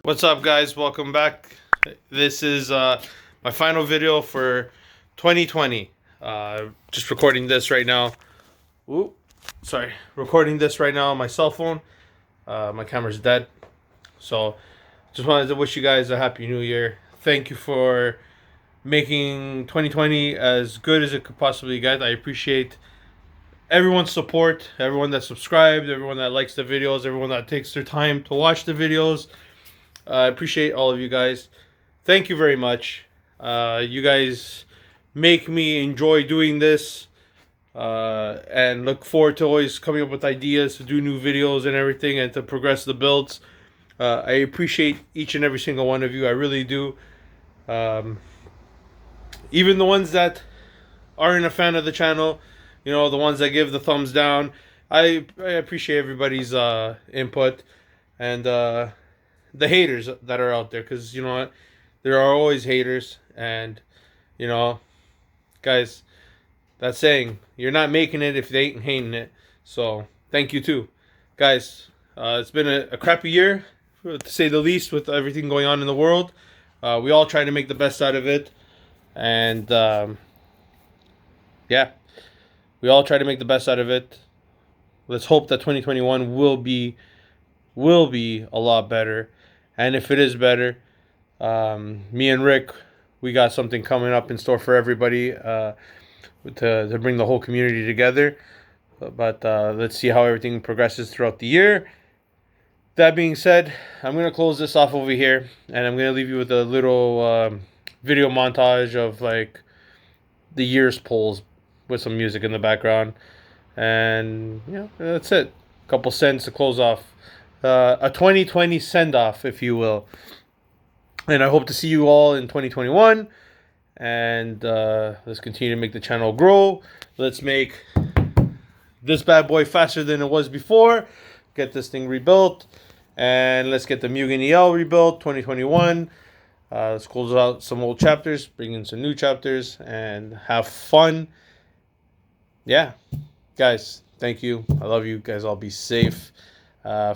What's up, guys? Welcome back. This is my final video for 2020. Just recording this right now. Ooh, sorry. Recording this right now on my cell phone. My camera's dead. So, just wanted to wish you guys a happy new year. Thank you for making 2020 as good as it could possibly get. I appreciate everyone's support, everyone that subscribed, everyone that likes the videos, everyone that takes their time to watch the videos. I appreciate all of you guys. Thank you very much. You guys make me enjoy doing this and look forward to always coming up with ideas to do new videos and everything and to progress the builds. I appreciate each and every single one of you. I really do. Even the ones that aren't a fan of the channel, you know, the ones that give the thumbs down. I appreciate everybody's input and the haters that are out there, because you know what, there are always haters, and you know, guys, that saying, you're not making it if they ain't hating it. So thank you too, guys. It's been a crappy year, to say the least, with everything going on in the world. We all try to make the best out of it, and yeah, we all try to make the best out of it. Let's hope that 2021 will be a lot better. And if it is better, me and Rick, we got something coming up in store for everybody to bring the whole community together. But let's see how everything progresses throughout the year. That being said, I'm going to close this off over here, and I'm going to leave you with a little video montage of like the year's polls with some music in the background. And yeah, that's it. A couple cents to close off. A 2020 send-off, if you will. And I hope to see you all in 2021. And let's continue to make the channel grow. Let's make this bad boy faster than it was before. Get this thing rebuilt. And let's get the Mugen EL rebuilt 2021. Let's close out some old chapters, bring in some new chapters, and have fun. Yeah. Guys, thank you. I love you guys. All be safe.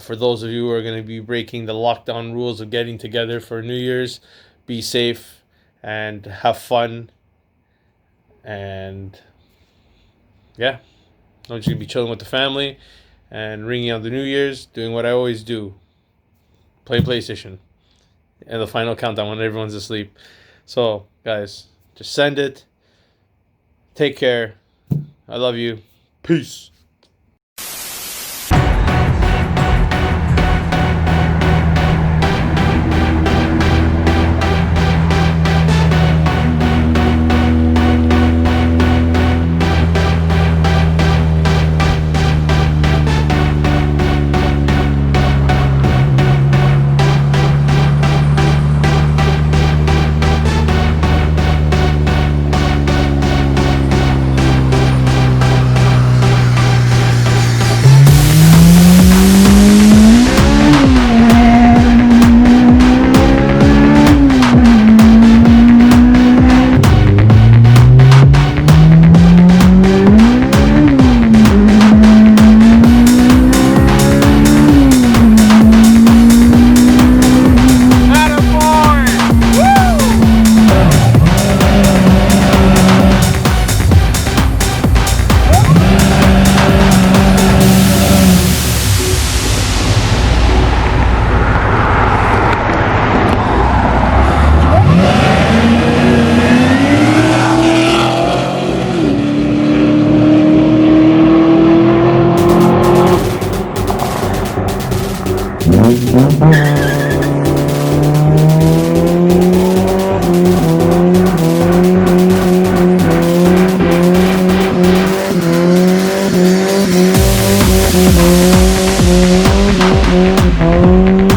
For those of you who are going to be breaking the lockdown rules of getting together for New Year's, be safe and have fun. And yeah, I'm just going to be chilling with the family and ringing out the New Year's, doing what I always do. Play PlayStation. And the final countdown when everyone's asleep. So, guys, just send it. Take care. I love you. Peace. Oh